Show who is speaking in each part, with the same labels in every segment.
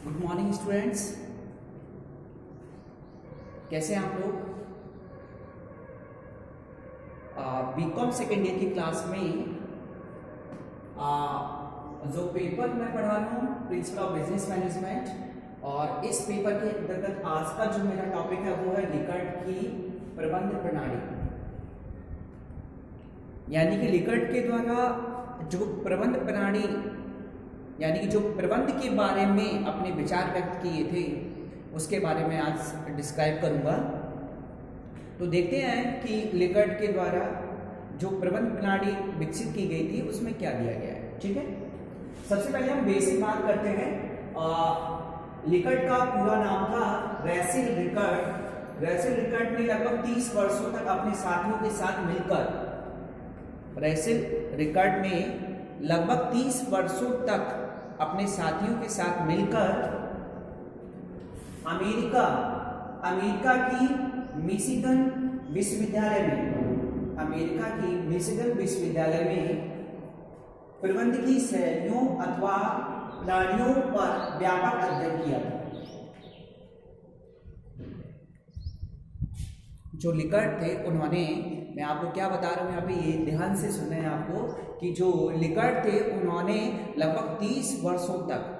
Speaker 1: Good morning students, कैसे हैं आप लोग। बीकॉम सेकेंड ईयर की क्लास में जो पेपर मैं पढ़ा रहा हूँ प्रिंसिपल ऑफ बिजनेस मैनेजमेंट, और इस पेपर के अंतर्गत आज का जो मेरा टॉपिक है वो है लिकर्ट की प्रबंध प्रणाली। यानी कि लिकर्ट के द्वारा जो प्रबंध प्रणाली यानी कि जो प्रबंध के बारे में अपने विचार व्यक्त किए थे उसके बारे में आज डिस्क्राइब करूंगा। तो देखते हैं कि लिकर्ट के द्वारा जो प्रबंध प्रणाली विकसित की गई थी उसमें क्या दिया गया है। ठीक है, सबसे पहले हम बेसिक बात करते हैं। लिकर्ट का पूरा नाम था रेसिल लिकर्ट। रेसिल लिकर्ट ने लगभग 30 वर्षों तक अपने साथियों के साथ मिलकर रेसिल लिकर्ट ने लगभग 30 वर्षों तक अपने साथियों के साथ मिलकर अमेरिका की मिशिगन विश्वविद्यालय में प्रबंध की शैलियों अथवा प्रणालियों पर व्यापक अध्ययन किया था। जो लिकर्ट थे उन्होंने, मैं आपको क्या बता रहा हूँ यहाँ पे, ये ध्यान से सुनना है आपको कि जो लिकर्ट थे उन्होंने लगभग 30 वर्षों तक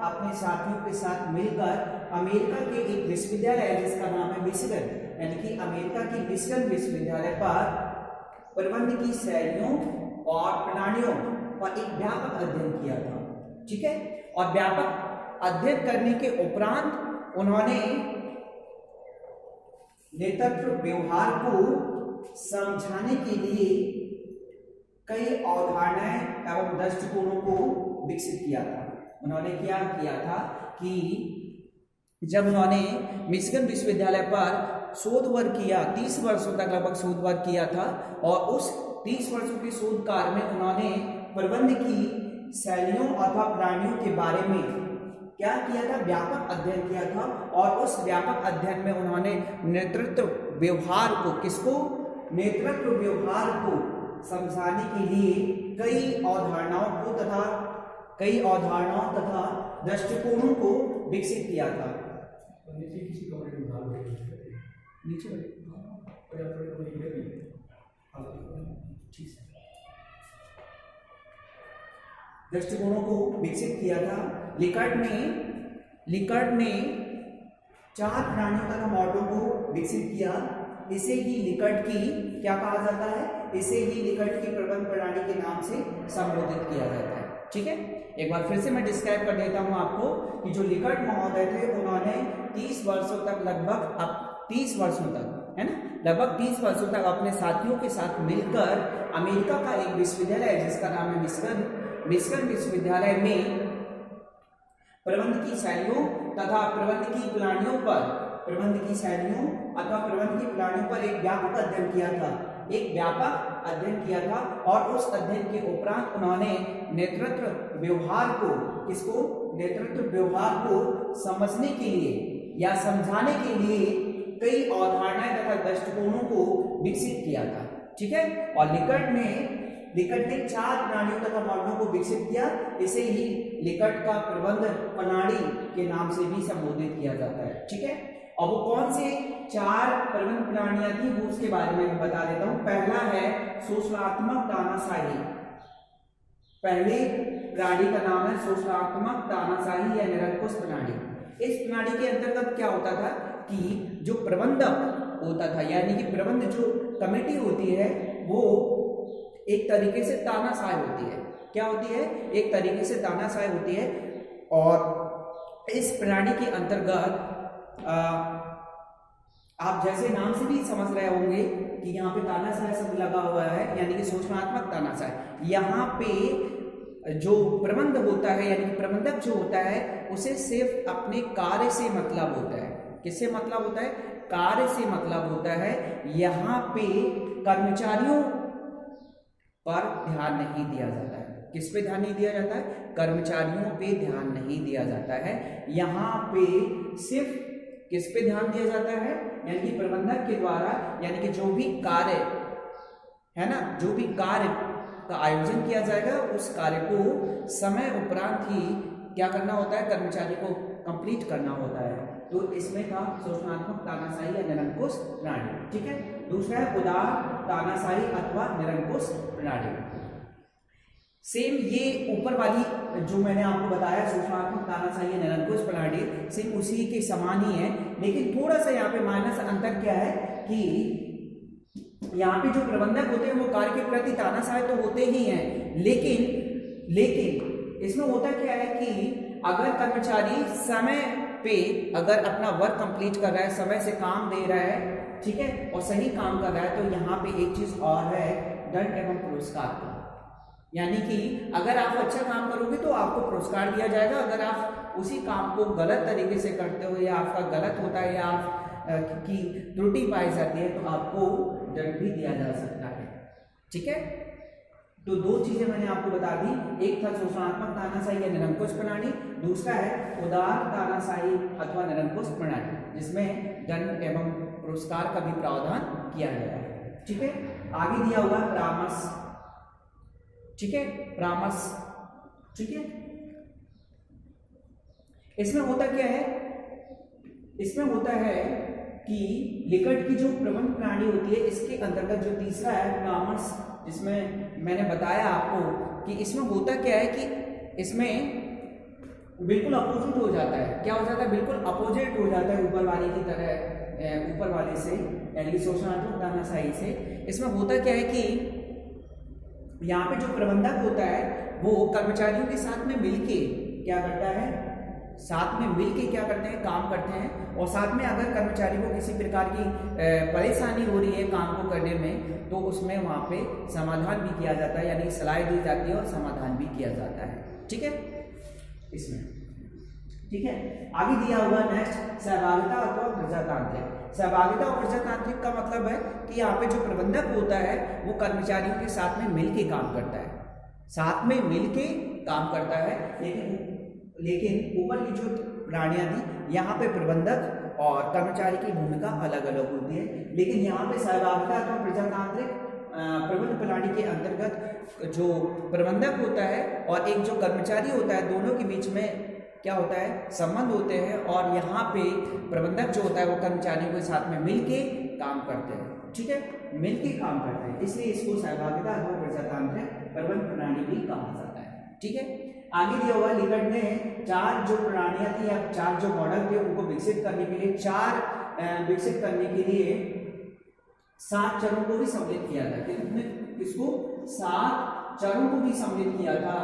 Speaker 1: अपने साथियों के साथ मिलकर अमेरिका के एक विश्वविद्यालय है जिसका नाम है मिशिगन, यानी कि अमेरिका की मिशिगन विश्वविद्यालय पर प्रबंध की शैलियों और प्रणालियों पर एक व्यापक अध्ययन किया था। ठीक है, और व्यापक अध्ययन करने के उपरांत उन्होंने नेतृत्व व्यवहार को समझाने के लिए कई अवधारणाएं एवं दृष्टिकोणों को विकसित किया था। उन्होंने क्या किया था कि जब उन्होंने मिशिगन विश्वविद्यालय पर शोध वर्क किया, 30 वर्षों तक लगभग शोध वर्क किया था, और उस 30 वर्षों के शोध कार्य में उन्होंने प्रबंध की शैलियों अथवा प्रणालियों के बारे में क्या किया था, व्यापक अध्ययन किया था। और उस व्यापक अध्ययन में उन्होंने नेतृत्व व्यवहार को समझाने के लिए कई अवधारणाओं तथा दृष्टिकोणों को विकसित किया था। दृष्टिकोणों को विकसित किया था। लिकर्ट ने 4 प्रणालियों तथा मॉडलों को विकसित किया। इसे ही लिकर्ट की क्या कहा जाता है, इसे ही लिकर्ट की प्रबंध प्रणाली के नाम से संबोधित किया जाता है। ठीक है, एक बार फिर से मैं डिस्क्राइब कर देता हूं आपको कि जो लिकर्ट महोदय थे उन्होंने 30 वर्षों तक लगभग 30 वर्षों तक अपने साथियों के साथ मिलकर अमेरिका का एक विश्वविद्यालय है जिसका नाम है मिशिगन विश्वविद्यालय में प्रबंध की शैलियों तथा प्रबंध की प्रणालियों पर एक व्यापक अध्ययन किया था। और उस अध्ययन के उपरांत उन्होंने नेतृत्व व्यवहार को समझने के लिए या समझाने के लिए कई अवधारणाएं तथा दृष्टिकोणों को विकसित किया था। ठीक है, और लिकर्ट ने 4 प्रणालियों तथा मॉडलों को विकसित किया। इसे ही लिकर्ट का प्रबंध प्रणाली के नाम से भी संबोधित किया जाता है। ठीक है, और वो कौन से 4 प्रबंध प्रणालियां थी वो उसके बारे में बता देता हूं। पहला है शोषणात्मक तानाशाही। पहली प्रणाली का नाम है शोषणात्मक तानाशाही या निरंकुश प्रणाली। इस प्रणाली के अंतर्गत क्या होता था कि जो प्रबंधक होता था, यानी कि प्रबंध जो कमेटी होती है वो एक तरीके से तानाशाह होती है। क्या होती है? एक तरीके से तानाशाह होती है। और इस प्रणाली के अंतर्गत आप जैसे नाम से भी समझ रहे होंगे कि यहाँ पे तानाशाह शब्द लगा हुआ है, यानी कि सूचनात्मक तानाशाह। यहाँ पे जो प्रबंध होता है यानी कि प्रबंधक जो होता है उसे सिर्फ अपने कार्य से मतलब होता है। किससे मतलब होता है? कार्य से मतलब होता है। यहाँ पे कर्मचारियों पर ध्यान नहीं दिया जाता है। किस पे ध्यान नहीं दिया जाता है? कर्मचारियों पे ध्यान नहीं दिया जाता है। यहाँ पे सिर्फ किस पे ध्यान दिया जाता है? यानी कि प्रबंधक के द्वारा, यानी कि जो भी कार्य है ना, जो भी कार्य का आयोजन किया जाएगा, उस कार्य को समय उपरांत ही क्या करना होता है, कर्मचारी को कंप्लीट करना होता है। तो इसमें था शोषणात्मक तानाशाही या निरंकुश प्रणाली। ठीक है, दूसरा है उदार तानाशाही अथवा निरंकुश प्रणाली। सेम ये ऊपर वाली जो मैंने आपको बताया शोषणात्मक तानाशाही या निरंकुश प्रणाली, सेम उसी के समान ही है, लेकिन थोड़ा सा यहाँ पे माइनस अंतर क्या है कि यहाँ पे जो प्रबंधक होते हैं वो कार्य के प्रति तानाशाही तो होते ही हैं, लेकिन इसमें होता क्या है कि अगर कर्मचारी समय पे अगर अपना वर्क कंप्लीट कर रहा है, समय से काम दे रहा है, ठीक है, और सही काम कर रहा है, तो यहाँ पे एक चीज और है, दंड एवं पुरस्कार का। यानी कि अगर आप अच्छा काम करोगे तो आपको पुरस्कार दिया जाएगा, अगर आप उसी काम को गलत तरीके से करते हो या आपका गलत होता है या आप की त्रुटि पाई जाती है तो आपको दंड भी दिया जा सकता है। ठीक है, तो दो चीजें मैंने आपको बता दी, एक था शोषणात्मक तानाशाही या निरंकुश प्रणाली, दूसरा है उदार तानाशाही अथवा निरंकुश प्रणाली, जिसमें दंड एवं पुरस्कार का भी प्रावधान किया गया है। ठीक है, आगे दिया हुआ परामर्श। ठीक है, परामर्श। ठीक है, इसमें होता क्या है, इसमें होता है कि लिकर्ट की जो प्रबंध प्रणाली होती है, इसके अंतर्गत जो तीसरा है परामर्श, जिसमें मैंने बताया आपको कि इसमें होता क्या है कि इसमें बिल्कुल अपोजिट हो जाता है। क्या हो जाता है, बिल्कुल अपोजिट हो जाता है ऊपर वाले की तरह, ऊपर वाले से यानी कि शोषणात्मक तानाशाही से। इसमें होता क्या है कि यहाँ पे जो प्रबंधक होता है वो कर्मचारियों के साथ में मिलके क्या करता है, साथ में मिलके क्या करते हैं, काम करते हैं, और साथ में अगर कर्मचारी को किसी प्रकार की परेशानी हो रही है काम को करने में, तो उसमें वहाँ पे समाधान भी किया जाता है, यानी सलाह दी जाती है और समाधान भी किया जाता है। ठीक है, इसमें ठीक है, आगे दिया हुआ नेक्स्ट सहभागिता अथवा प्रजातांत्रिक। सहभागिता और प्रजातांत्रिक का मतलब है कि यहाँ पे जो प्रबंधक होता है वो कर्मचारियों के साथ में मिलके काम करता है, साथ में मिलके काम करता है, लेकिन ऊपर की जो प्रणालियां थी यहाँ पे प्रबंधक और कर्मचारी की भूमिका अलग अलग होती है, लेकिन यहाँ पे सहभागिता अथवा प्रजातांत्रिक प्रबंध प्रणाली के अंतर्गत जो प्रबंधक होता है और एक जो कर्मचारी होता है, दोनों के बीच में क्या होता है, संबंध होते हैं, और यहाँ पे प्रबंधक जो होता है वो कर्मचारियों के साथ में मिलके काम करते हैं। ठीक है, मिलके काम करते हैं, इसलिए इसको सहभागिता अथवा प्रजातांत्रिक प्रबंध प्रणाली भी कहा जाता है। ठीक है, आगे दिया हुआ लिकर्ट ने 4 जो प्रणालियां थी या 4 जो मॉडल थे उनको विकसित करने के लिए 7 चरणों को भी सम्मिलित किया था। किसको, 7 चरणों को भी सम्मिलित किया था,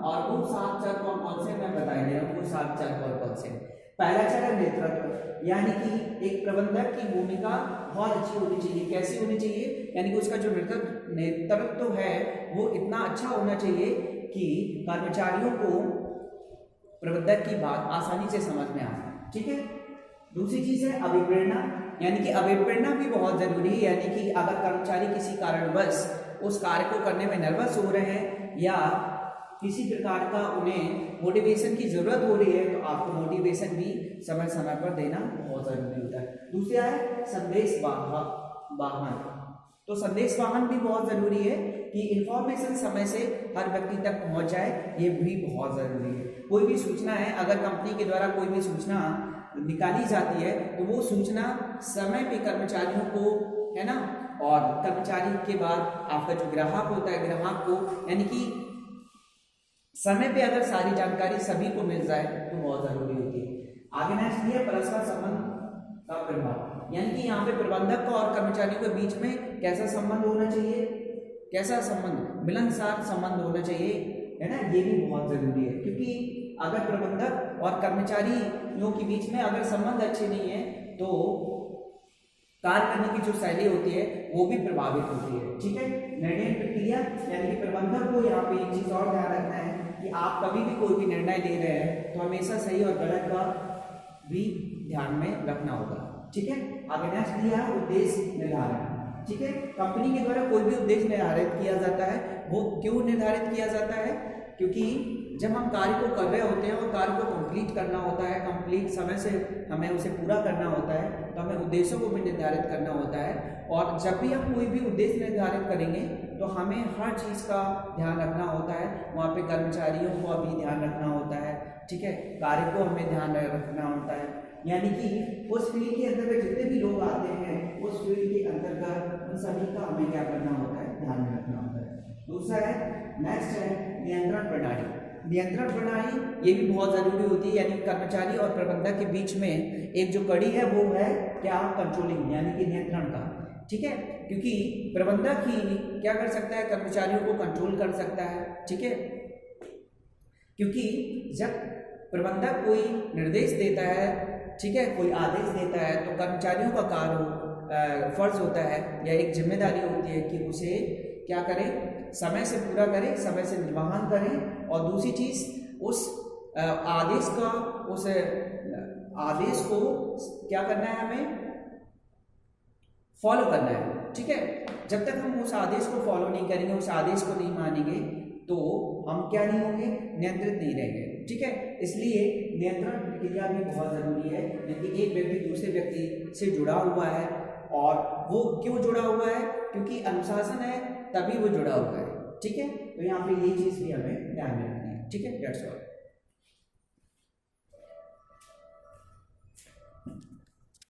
Speaker 1: और वो 7 चरण कौन से मैं बता दे रहा हूँ, वो 7 चरण कौन से। पहला चरण नेतृत्व, यानी कि एक प्रबंधक की भूमिका बहुत अच्छी होनी चाहिए। कैसी होनी चाहिए, यानी कि उसका जो नेतृत्व है वो इतना अच्छा होना चाहिए कि कर्मचारियों को प्रबंधक की बात आसानी से समझ में आए। ठीक है, दूसरी चीज है अभिप्रेरणा, यानी कि अभिप्रेरणा भी बहुत जरूरी है, यानी कि अगर कर्मचारी किसी कारणवश उस कार्य को करने में नर्वस हो रहे हैं या किसी प्रकार का उन्हें मोटिवेशन की जरूरत हो रही है, तो आपको मोटिवेशन भी समय समय पर देना बहुत जरूरी होता है। दूसरा है संदेश वाहन, तो संदेश वाहन भी बहुत जरूरी है कि इंफॉर्मेशन समय से हर व्यक्ति तक पहुंच जाए, ये भी बहुत जरूरी है। कोई भी सूचना है, अगर कंपनी के द्वारा कोई भी सूचना निकाली जाती है तो वो सूचना समय पे कर्मचारियों को, है ना, और कर्मचारी के बाद आपका जो ग्राहक होता है, ग्राहक को, यानी कि समय पे अगर सारी जानकारी सभी को मिल जाए तो बहुत जरूरी होती है। आगे नेक्स्ट ये परस्पर संबंध का प्रभाव, यानी कि यहाँ पे प्रबंधक का और कर्मचारी के बीच में कैसा संबंध होना चाहिए, कैसा संबंध, मिलनसार संबंध होना चाहिए, है ना, ये भी बहुत जरूरी है, क्योंकि अगर प्रबंधक और कर्मचारियों के बीच में अगर संबंध अच्छे नहीं है तो कार्य करने की जो शैली होती है वो भी प्रभावित होती है। ठीक है, निर्णय प्रक्रिया, यानी कि प्रबंधक को यहाँ पे एक चीज और ध्यान रखना है कि आप कभी भी कोई भी निर्णय ले रहे हैं तो हमेशा सही और गलत का भी ध्यान में रखना होगा। ठीक है, आगे नेक्स्ट दिया है उद्देश्य निर्धारण। ठीक है, कंपनी के द्वारा कोई भी उद्देश्य निर्धारित किया जाता है वो क्यों निर्धारित किया जाता है? क्योंकि जब हम कार्य को कर रहे होते हैं और कार्य को कंप्लीट करना होता है, कंप्लीट समय से हमें उसे पूरा करना होता है, तो हमें उद्देश्यों को भी निर्धारित करना होता है। और जब भी हम कोई भी उद्देश्य निर्धारित करेंगे तो हमें हर चीज़ का ध्यान रखना होता है, वहाँ पे कर्मचारियों को भी ध्यान रखना होता है, ठीक है, कार्य को हमें ध्यान रखना होता है। यानी कि उस फील्ड के अंतर्गत जितने भी लोग आते हैं उस फील्ड के अंतर्गत उन सभी का हमें क्या करना होता है, ध्यान में रखना होता है। दूसरा है, नेक्स्ट है नियंत्रण प्रणाली। नियंत्रण प्रणाली ये भी बहुत जरूरी होती है, यानी कर्मचारी और प्रबंधक के बीच में एक जो कड़ी है वो है क्या, कंट्रोलिंग, यानी कि नियंत्रण का, ठीक है। क्योंकि प्रबंधक ही क्या कर सकता है, कर्मचारियों को कंट्रोल कर सकता है, ठीक है। क्योंकि जब प्रबंधक कोई निर्देश देता है, ठीक है, कोई आदेश देता है, तो कर्मचारियों का फर्ज होता है या एक जिम्मेदारी होती है कि उसे क्या करें, समय से पूरा करें, समय से निर्वहन करें। और दूसरी चीज, उस आदेश को क्या करना है, हमें फॉलो करना है, ठीक है। जब तक हम उस आदेश को फॉलो नहीं करेंगे, उस आदेश को नहीं मानेंगे, तो हम क्या नहीं होंगे, नियंत्रित नहीं रहेंगे, ठीक है। इसलिए नियंत्रण प्रक्रिया भी बहुत जरूरी है, क्योंकि एक व्यक्ति दूसरे व्यक्ति से जुड़ा हुआ है। और वो क्यों जुड़ा हुआ है, क्योंकि अनुशासन है तभी वो जुड़ा हुआ है, ठीक है। तो यहाँ पे ये चीज भी हमें ध्यान में रखनी है, ठीक है। That's all.